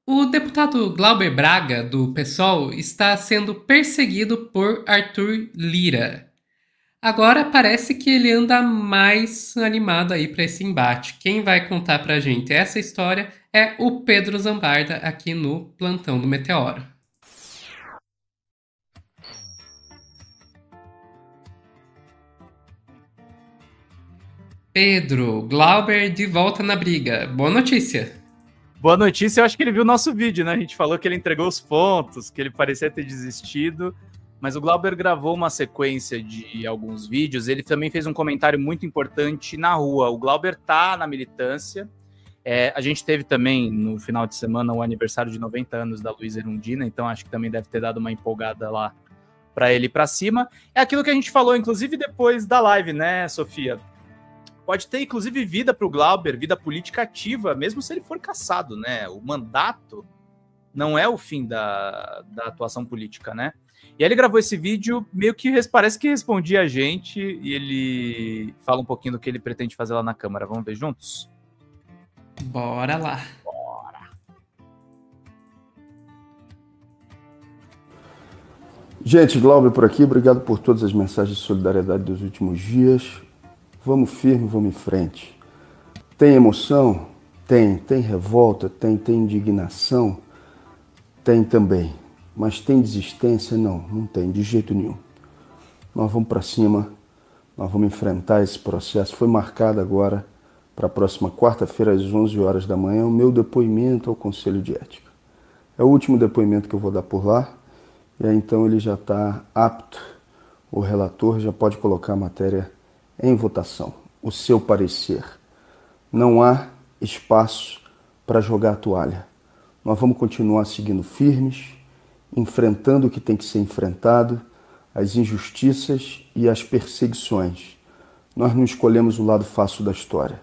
O deputado Glauber Braga, do PSOL, está sendo perseguido por Arthur Lira. Agora parece que ele anda mais animado aí para esse embate. Quem vai contar pra gente essa história é o Pedro Zambarda aqui no Plantão do Meteoro. Pedro, Glauber de volta na briga. Boa notícia. Boa notícia, eu acho que ele viu o nosso vídeo, né? A gente falou que ele entregou os pontos, que ele parecia ter desistido, mas o Glauber gravou uma sequência de alguns vídeos, ele também fez um comentário muito importante na rua. O Glauber tá na militância, a gente teve também no final de semana o aniversário de 90 anos da Luísa Erundina, então acho que também deve ter dado uma empolgada lá para ele para cima. É aquilo que a gente falou, inclusive depois da live, né, Sofia? Pode ter, inclusive, vida para o Glauber, vida política ativa, mesmo se ele for cassado, né? O mandato não é o fim da atuação política, né? E aí ele gravou esse vídeo, meio que parece que respondia a gente, e ele fala um pouquinho do que ele pretende fazer lá na Câmara. Vamos ver juntos? Bora lá. Gente, Glauber por aqui, obrigado por todas as mensagens de solidariedade dos últimos dias. Vamos firme, vamos em frente. Tem emoção? Tem revolta? Tem indignação? Tem também. Mas tem desistência? Não tem, de jeito nenhum. Nós vamos para cima, nós vamos enfrentar esse processo. Foi marcado agora para a próxima quarta-feira, às 11 horas da manhã, o meu depoimento ao Conselho de Ética. É o último depoimento que eu vou dar por lá. E aí então ele já está apto, o relator já pode colocar a matéria em votação. O seu parecer. Não há espaço para jogar a toalha. Nós vamos continuar seguindo firmes, enfrentando o que tem que ser enfrentado, as injustiças e as perseguições. Nós não escolhemos o lado fácil da história.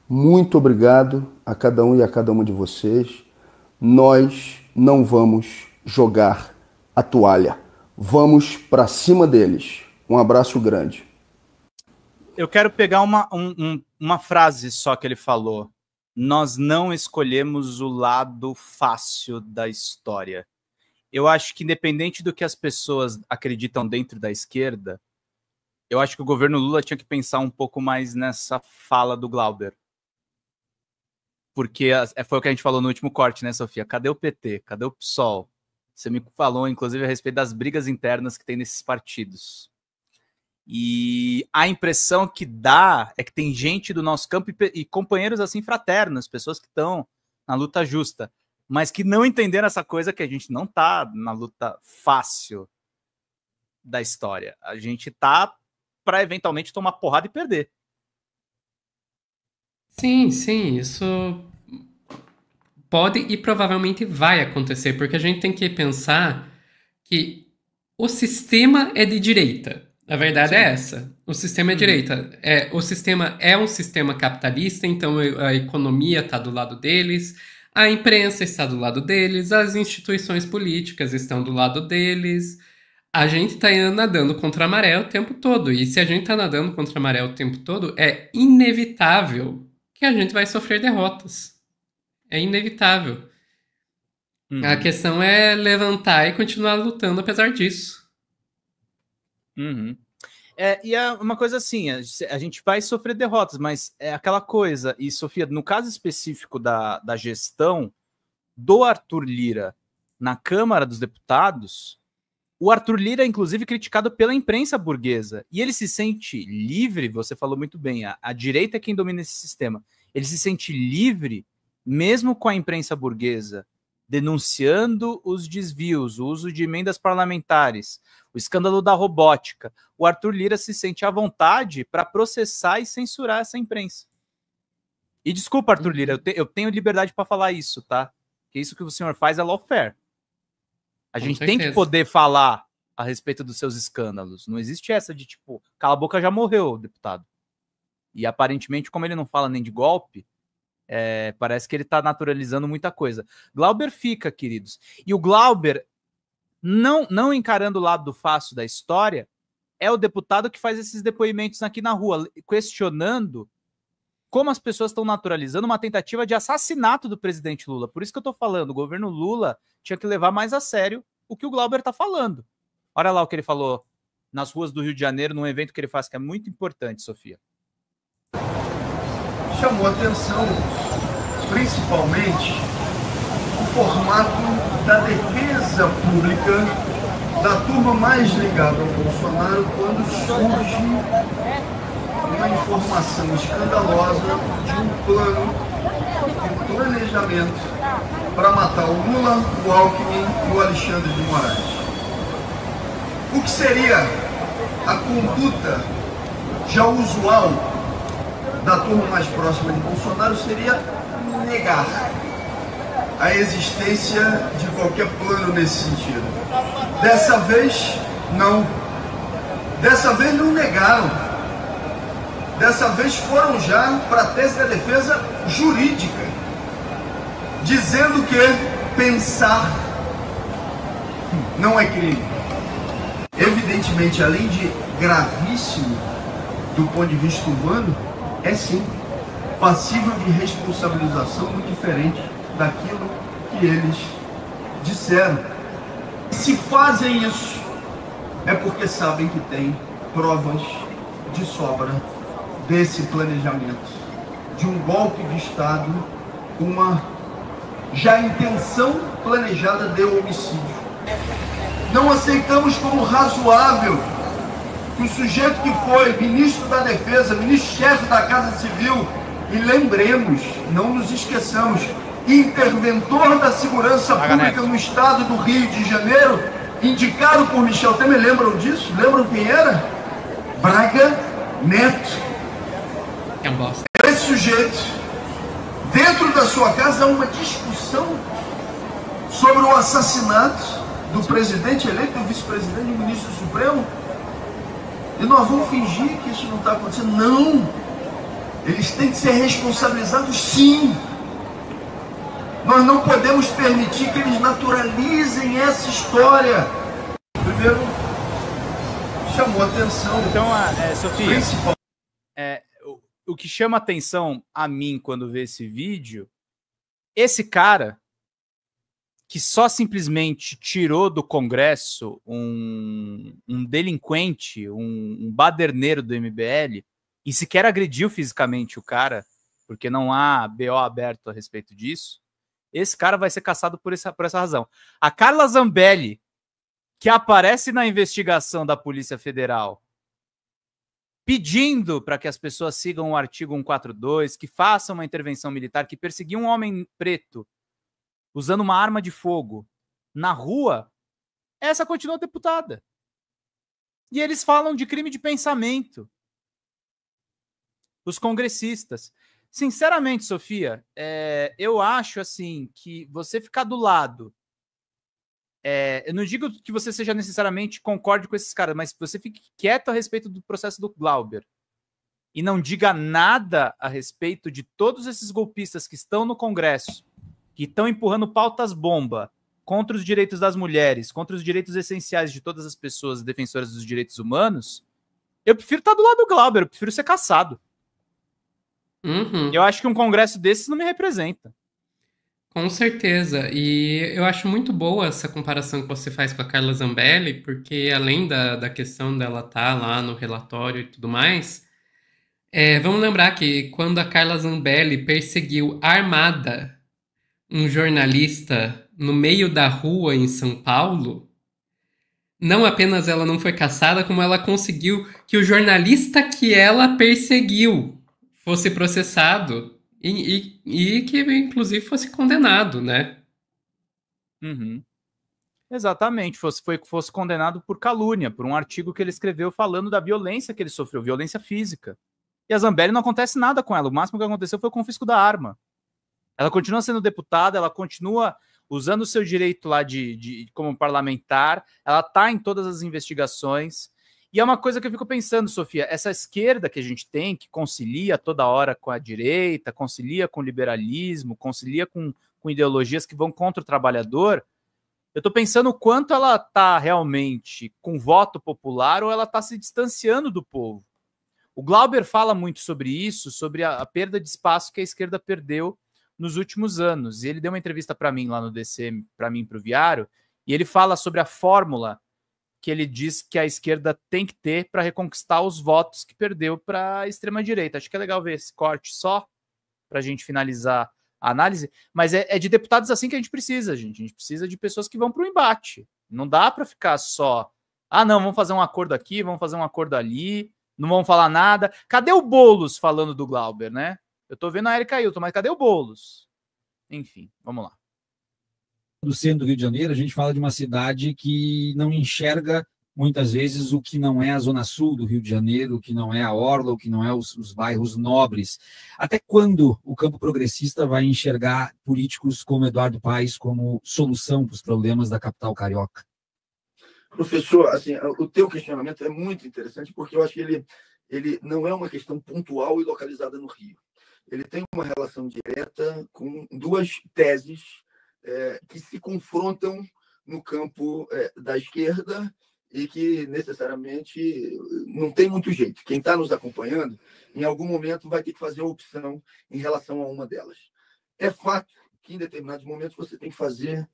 Muito obrigado a cada um e a cada uma de vocês. Nós não vamos jogar a toalha. Vamos para cima deles. Um abraço grande. Eu quero pegar uma frase só que ele falou. Nós não escolhemos o lado fácil da história. Eu acho que independente do que as pessoas acreditam dentro da esquerda, eu acho que o governo Lula tinha que pensar um pouco mais nessa fala do Glauber. Porque foi o que a gente falou no último corte, né, Sofia? Cadê o PT? Cadê o PSOL? Você me falou, inclusive, a respeito das brigas internas que tem nesses partidos. E a impressão que dá é que tem gente do nosso campo e companheiros assim fraternos, pessoas que estão na luta justa, mas que não entenderam essa coisa que a gente não tá na luta fácil da história. A gente tá para eventualmente tomar porrada e perder. Sim, sim, isso pode e provavelmente vai acontecer, porque a gente tem que pensar que o sistema é de direita. A verdade é Sim. essa. O sistema é direita. O sistema é um sistema capitalista, então a economia está do lado deles, a imprensa está do lado deles, as instituições políticas estão do lado deles. A gente está nadando contra a maré o tempo todo. E se a gente está nadando contra a maré o tempo todo, é inevitável que a gente vai sofrer derrotas. É inevitável. A questão é levantar e continuar lutando apesar disso. E é uma coisa assim, a gente vai sofrer derrotas, mas é aquela coisa, e Sofia, no caso específico da gestão do Arthur Lira na Câmara dos Deputados, o Arthur Lira é inclusive criticado pela imprensa burguesa, e ele se sente livre, você falou muito bem, a direita é quem domina esse sistema, ele se sente livre mesmo com a imprensa burguesa denunciando os desvios, o uso de emendas parlamentares, o escândalo da robótica. O Arthur Lira se sente à vontade para processar e censurar essa imprensa. E desculpa, Arthur Lira, eu tenho liberdade para falar isso, tá? Que isso que o senhor faz é lawfare. A gente tem que poder falar a respeito dos seus escândalos. Não existe essa de tipo, cala a boca, já morreu, deputado. E aparentemente, como ele não fala nem de golpe, parece que ele está naturalizando muita coisa. Glauber fica, queridos. E o Glauber, não encarando o lado fácil da história, é o deputado que faz esses depoimentos aqui na rua, questionando como as pessoas estão naturalizando uma tentativa de assassinato do presidente Lula. Por isso que eu estou falando, o governo Lula tinha que levar mais a sério o que o Glauber está falando. Olha lá o que ele falou nas ruas do Rio de Janeiro, num evento que ele faz, que é muito importante, Sofia. Chamou atenção, principalmente, o formato da defesa pública da turma mais ligada ao Bolsonaro quando surge uma informação escandalosa de um plano, um planejamento para matar o Lula, o Alckmin e o Alexandre de Moraes. O que seria a conduta já usual da turma mais próxima de Bolsonaro seria negar a existência de qualquer plano nesse sentido. Dessa vez, não. Dessa vez não negaram. Dessa vez foram já para a tese da defesa jurídica, dizendo que pensar não é crime. Evidentemente, além de gravíssimo do ponto de vista humano, é sim passível de responsabilização muito diferente daquilo que eles disseram. Se fazem isso, é porque sabem que tem provas de sobra desse planejamento, de um golpe de Estado, uma já intenção planejada de homicídio. Não aceitamos como razoável que o sujeito que foi ministro da Defesa, ministro-chefe da Casa Civil, e lembremos, não nos esqueçamos, interventor da segurança pública no estado do Rio de Janeiro, indicado por Michel Temer, lembram disso? Lembram quem era? Braga Neto. É um bosta. Esse sujeito, dentro da sua casa, há uma discussão sobre o assassinato do presidente eleito, do vice-presidente e do ministro supremo, e nós vamos fingir que isso não está acontecendo. Não! Eles têm que ser responsabilizados, sim! Nós não podemos permitir que eles naturalizem essa história. Primeiro, chamou atenção. Então, Sofia, o que chama atenção a mim quando vê esse vídeo, esse cara que só simplesmente tirou do Congresso um delinquente, um baderneiro do MBL, e sequer agrediu fisicamente o cara, porque não há BO aberto a respeito disso, esse cara vai ser caçado por essa razão. A Carla Zambelli, que aparece na investigação da Polícia Federal, pedindo para que as pessoas sigam o artigo 142, que façam uma intervenção militar, que perseguiu um homem preto usando uma arma de fogo na rua, essa continua deputada. E eles falam de crime de pensamento. Os congressistas. Sinceramente, Sofia, eu acho assim que você ficar do lado, eu não digo que você seja necessariamente concorde com esses caras, mas você fique quieto a respeito do processo do Glauber e não diga nada a respeito de todos esses golpistas que estão no Congresso, que estão empurrando pautas-bomba contra os direitos das mulheres, contra os direitos essenciais de todas as pessoas defensoras dos direitos humanos, eu prefiro estar do lado do Glauber, eu prefiro ser caçado. Uhum. Eu acho que um congresso desses não me representa. Com certeza. E eu acho muito boa essa comparação que você faz com a Carla Zambelli, porque além da questão dela estar lá no relatório e tudo mais, vamos lembrar que quando a Carla Zambelli perseguiu armada um jornalista no meio da rua em São Paulo, não apenas ela não foi caçada, como ela conseguiu que o jornalista que ela perseguiu fosse processado e que, inclusive, fosse condenado, né? Uhum. Exatamente, fosse condenado por calúnia, por um artigo que ele escreveu falando da violência que ele sofreu, violência física. E a Zambelli não acontece nada com ela, o máximo que aconteceu foi o confisco da arma. Ela continua sendo deputada, ela continua usando o seu direito lá como parlamentar, ela está em todas as investigações. E é uma coisa que eu fico pensando, Sofia, essa esquerda que a gente tem, que concilia toda hora com a direita, concilia com o liberalismo, concilia com ideologias que vão contra o trabalhador, eu estou pensando o quanto ela está realmente com voto popular ou ela está se distanciando do povo. O Glauber fala muito sobre isso, sobre a perda de espaço que a esquerda perdeu nos últimos anos. E ele deu uma entrevista para mim lá no DC, para mim, para o Viário, e ele fala sobre a fórmula que ele diz que a esquerda tem que ter para reconquistar os votos que perdeu para a extrema-direita. Acho que é legal ver esse corte só para a gente finalizar a análise, mas é de deputados assim que a gente precisa, gente. A gente precisa de pessoas que vão para o embate. Não dá para ficar só, não, vamos fazer um acordo aqui, vamos fazer um acordo ali, não vamos falar nada. Cadê o Boulos falando do Glauber, né? Eu tô vendo a Erika Ailton, mas cadê o Boulos? Enfim, vamos lá. Do centro do Rio de Janeiro, a gente fala de uma cidade que não enxerga muitas vezes o que não é a zona sul do Rio de Janeiro, o que não é a orla, o que não é os bairros nobres. Até quando o campo progressista vai enxergar políticos como Eduardo Paes como solução para os problemas da capital carioca? Professor, assim, o teu questionamento é muito interessante, porque eu acho que ele não é uma questão pontual e localizada no Rio. Ele tem uma relação direta com duas teses que se confrontam no campo da esquerda e que necessariamente não tem muito jeito. Quem está nos acompanhando, em algum momento, vai ter que fazer a opção em relação a uma delas. É fato que, em determinados momentos, você tem que fazer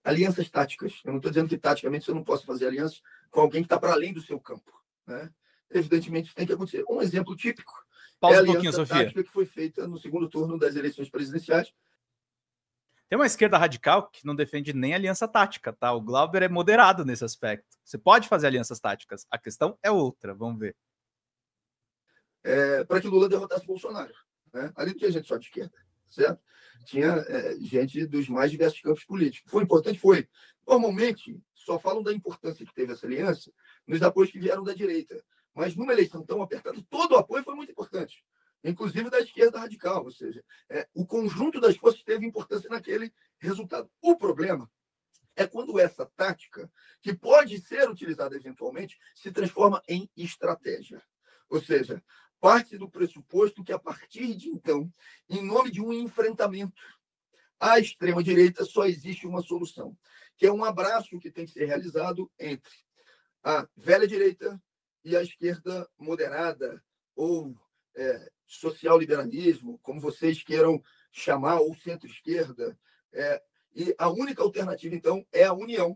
alianças táticas. Eu não estou dizendo que, taticamente, você não possa fazer alianças com alguém que está para além do seu campo, né? Evidentemente, isso tem que acontecer. Um exemplo típico Pausa é a um pouquinho, aliança Sofia. tática que foi feita no segundo turno das eleições presidenciais. Tem uma esquerda radical que não defende nem aliança tática, tá? O Glauber é moderado nesse aspecto. Você pode fazer alianças táticas. A questão é outra, vamos ver. Para que Lula derrotasse Bolsonaro, né? Ali não tinha gente só de esquerda, certo? Tinha gente dos mais diversos campos políticos. Foi importante? Foi. Normalmente, só falam da importância que teve essa aliança nos apoios que vieram da direita. Mas numa eleição tão apertada, todo o apoio foi muito importante, inclusive da esquerda radical. Ou seja, o conjunto das forças teve importância naquele resultado. O problema é quando essa tática, que pode ser utilizada eventualmente, se transforma em estratégia. Ou seja, parte do pressuposto que, a partir de então, em nome de um enfrentamento à extrema-direita, só existe uma solução, que é um abraço que tem que ser realizado entre a velha direita e a esquerda moderada, ou social-liberalismo, como vocês queiram chamar, ou centro-esquerda. E a única alternativa, então, é a união.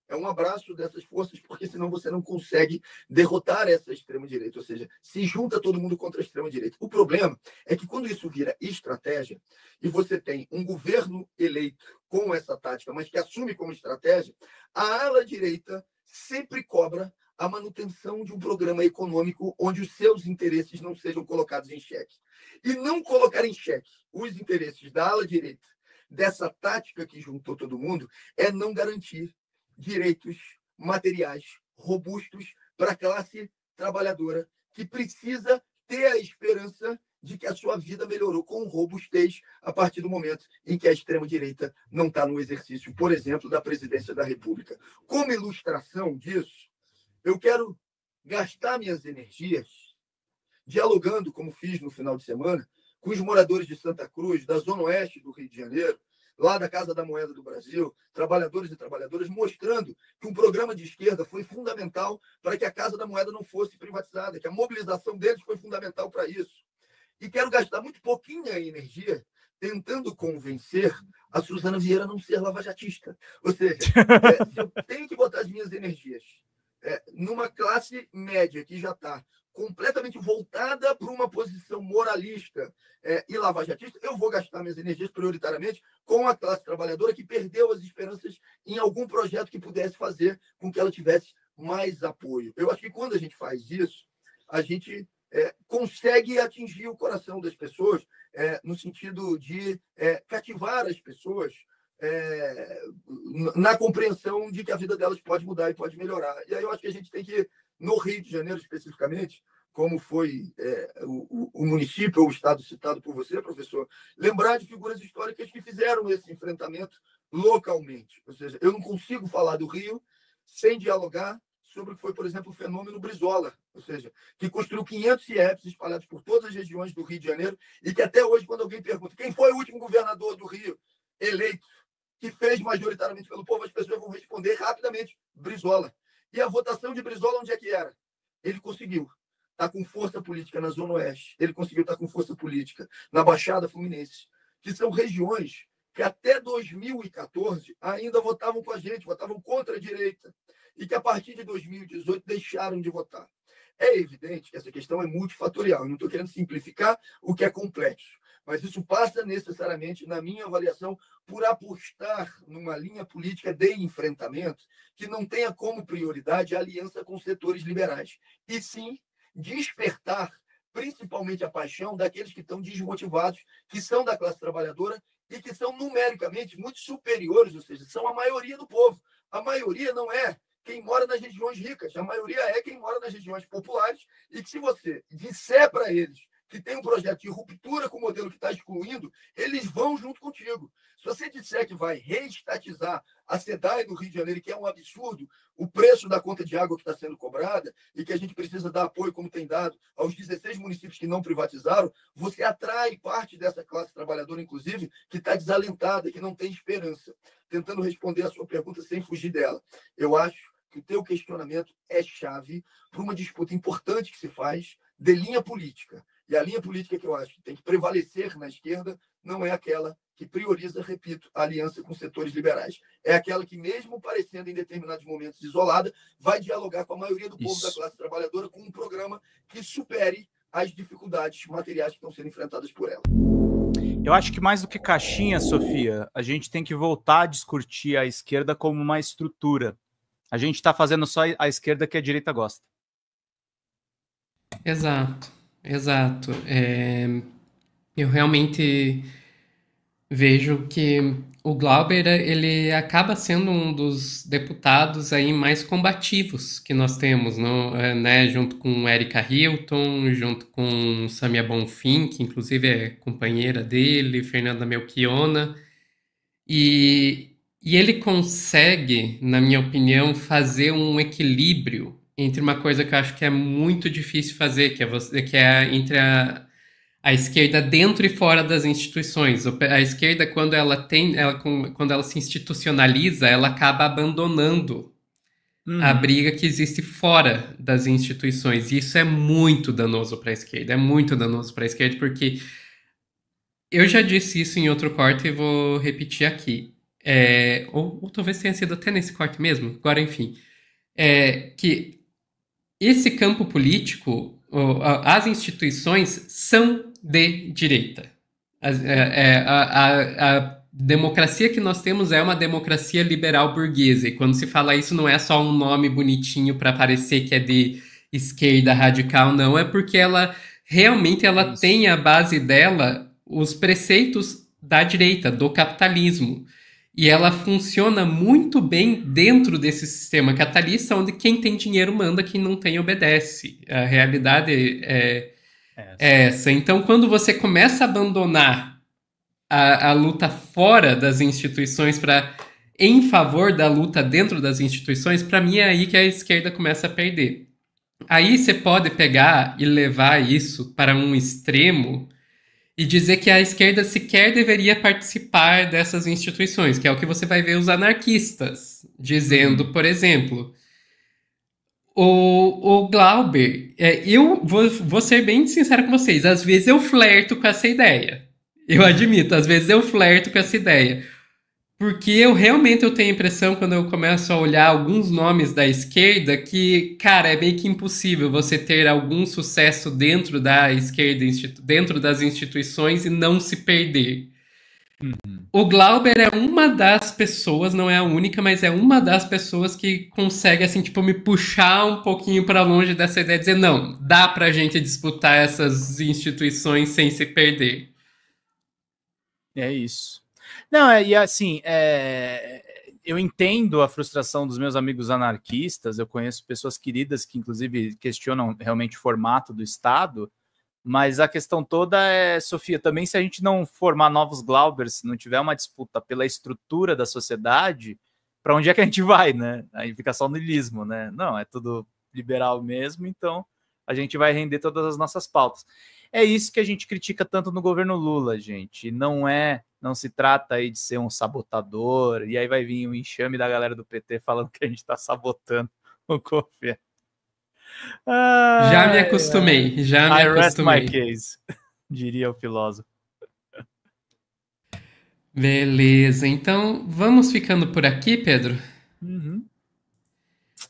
É um abraço dessas forças, porque senão você não consegue derrotar essa extrema-direita, ou seja, se junta todo mundo contra a extrema-direita. O problema é que quando isso vira estratégia, e você tem um governo eleito com essa tática, mas que assume como estratégia, a ala direita sempre cobra a manutenção de um programa econômico onde os seus interesses não sejam colocados em xeque. E não colocar em xeque os interesses da ala direita dessa tática que juntou todo mundo é não garantir direitos materiais robustos para a classe trabalhadora, que precisa ter a esperança de que a sua vida melhorou com robustez a partir do momento em que a extrema-direita não está no exercício, por exemplo, da presidência da República. Como ilustração disso, eu quero gastar minhas energias dialogando, como fiz no final de semana, com os moradores de Santa Cruz, da Zona Oeste do Rio de Janeiro, lá da Casa da Moeda do Brasil, trabalhadores e trabalhadoras, mostrando que um programa de esquerda foi fundamental para que a Casa da Moeda não fosse privatizada, que a mobilização deles foi fundamental para isso. E quero gastar muito pouquinha energia tentando convencer a Suzana Vieira a não ser lavajatista. Ou seja, se eu tenho que botar as minhas energias numa classe média que já está completamente voltada para uma posição moralista e lavajatista, eu vou gastar minhas energias prioritariamente com a classe trabalhadora que perdeu as esperanças em algum projeto que pudesse fazer com que ela tivesse mais apoio. Eu acho que quando a gente faz isso, a gente consegue atingir o coração das pessoas no sentido de cativar as pessoas na compreensão de que a vida delas pode mudar e pode melhorar. E aí eu acho que a gente tem que, no Rio de Janeiro especificamente, como foi o município ou o estado citado por você, professor, lembrar de figuras históricas que fizeram esse enfrentamento localmente. Ou seja, eu não consigo falar do Rio sem dialogar sobre o que foi, por exemplo, o fenômeno Brizola, ou seja, que construiu 500 CIEPs espalhados por todas as regiões do Rio de Janeiro e que até hoje, quando alguém pergunta quem foi o último governador do Rio eleito, que fez majoritariamente pelo povo, as pessoas vão responder rapidamente: Brizola. E a votação de Brizola, onde é que era? Ele conseguiu está com força política na Zona Oeste, ele conseguiu estar com força política na Baixada Fluminense, que são regiões que até 2014 ainda votavam com a gente, votavam contra a direita, e que a partir de 2018 deixaram de votar. É evidente que essa questão é multifatorial. Eu não estou querendo simplificar o que é complexo, mas isso passa necessariamente, na minha avaliação, por apostar numa linha política de enfrentamento que não tenha como prioridade a aliança com setores liberais, e sim despertar principalmente a paixão daqueles que estão desmotivados, que são da classe trabalhadora e que são numericamente muito superiores, ou seja, são a maioria do povo. A maioria não é quem mora nas regiões ricas, a maioria é quem mora nas regiões populares, e que se você disser para eles que tem um projeto de ruptura com o modelo que está excluindo, eles vão junto contigo. Se você disser que vai reestatizar a SEDAI do Rio de Janeiro, que é um absurdo, o preço da conta de água que está sendo cobrada, e que a gente precisa dar apoio, como tem dado, aos 16 municípios que não privatizaram, você atrai parte dessa classe trabalhadora, inclusive, que está desalentada, que não tem esperança. Tentando responder a sua pergunta sem fugir dela. Eu acho que o teu questionamento é chave para uma disputa importante que se faz de linha política. E a linha política que eu acho que tem que prevalecer na esquerda não é aquela que prioriza, repito, a aliança com setores liberais. É aquela que, mesmo parecendo em determinados momentos isolada, vai dialogar com a maioria do povo da classe trabalhadora com um programa que supere as dificuldades materiais que estão sendo enfrentadas por ela. Eu acho que mais do que caixinha, Sofia, a gente tem que voltar a discutir a esquerda como uma estrutura. A gente está fazendo só a esquerda que a direita gosta. Exato, exato. Eu realmente vejo que o Glauber, ele acaba sendo um dos deputados aí mais combativos que nós temos, não, né? Junto com Erika Hilton, junto com Samia Bonfim, que inclusive é companheira dele, Fernanda Melchiona, e ele consegue, na minha opinião, fazer um equilíbrio entre uma coisa que eu acho que é muito difícil fazer, que é entre a esquerda dentro e fora das instituições. A esquerda, quando ela se institucionaliza, ela acaba abandonando a briga que existe fora das instituições. E isso é muito danoso para a esquerda. É muito danoso para a esquerda, porque eu já disse isso em outro corte e vou repetir aqui. Ou talvez tenha sido até nesse corte mesmo. Agora, enfim. Que esse campo político, as instituições são de direita. A democracia que nós temos é uma democracia liberal burguesa. E quando se fala isso, não é só um nome bonitinho para parecer que é de esquerda radical, não. É porque ela realmente tem a base dela os preceitos da direita, do capitalismo. E ela funciona muito bem dentro desse sistema capitalista, onde quem tem dinheiro manda, quem não tem obedece. A realidade é essa. Então, quando você começa a abandonar a luta fora das instituições em favor da luta dentro das instituições, para mim é aí que a esquerda começa a perder. Aí você pode pegar e levar isso para um extremo e dizer que a esquerda sequer deveria participar dessas instituições, que é o que você vai ver os anarquistas dizendo, por exemplo. O Glauber, eu vou ser bem sincero com vocês, às vezes eu flerto com essa ideia. Eu admito, às vezes eu flerto com essa ideia. Porque eu realmente tenho a impressão, quando eu começo a olhar alguns nomes da esquerda, que, cara, é meio que impossível você ter algum sucesso dentro da esquerda, dentro das instituições e não se perder. O Glauber é uma das pessoas, não é a única, mas é uma das pessoas que consegue, assim, tipo, me puxar um pouquinho para longe dessa ideia, dizer, não, dá pra gente disputar essas instituições sem se perder. É isso. Não, e assim, eu entendo a frustração dos meus amigos anarquistas, eu conheço pessoas queridas que, inclusive, questionam realmente o formato do Estado, mas a questão toda Sofia, também se a gente não formar novos Glaubers, se não tiver uma disputa pela estrutura da sociedade, para onde é que a gente vai, né? Aí fica só o niilismo, né? Não, é tudo liberal mesmo, então a gente vai render todas as nossas pautas. É isso que a gente critica tanto no governo Lula, gente. Não se trata aí de ser um sabotador, e aí vai vir o enxame da galera do PT falando que a gente está sabotando o governo. Já me acostumei, já me I rest my acostumei. case, diria o filósofo. Beleza, então vamos ficando por aqui, Pedro? Uhum.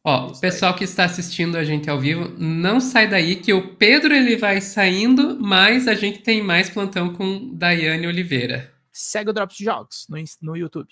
Ó, Isso pessoal que está assistindo a gente ao vivo, não sai daí que o Pedro ele vai saindo, mas a gente tem mais plantão com Daiane Oliveira. Segue o Drops de Jogos no YouTube.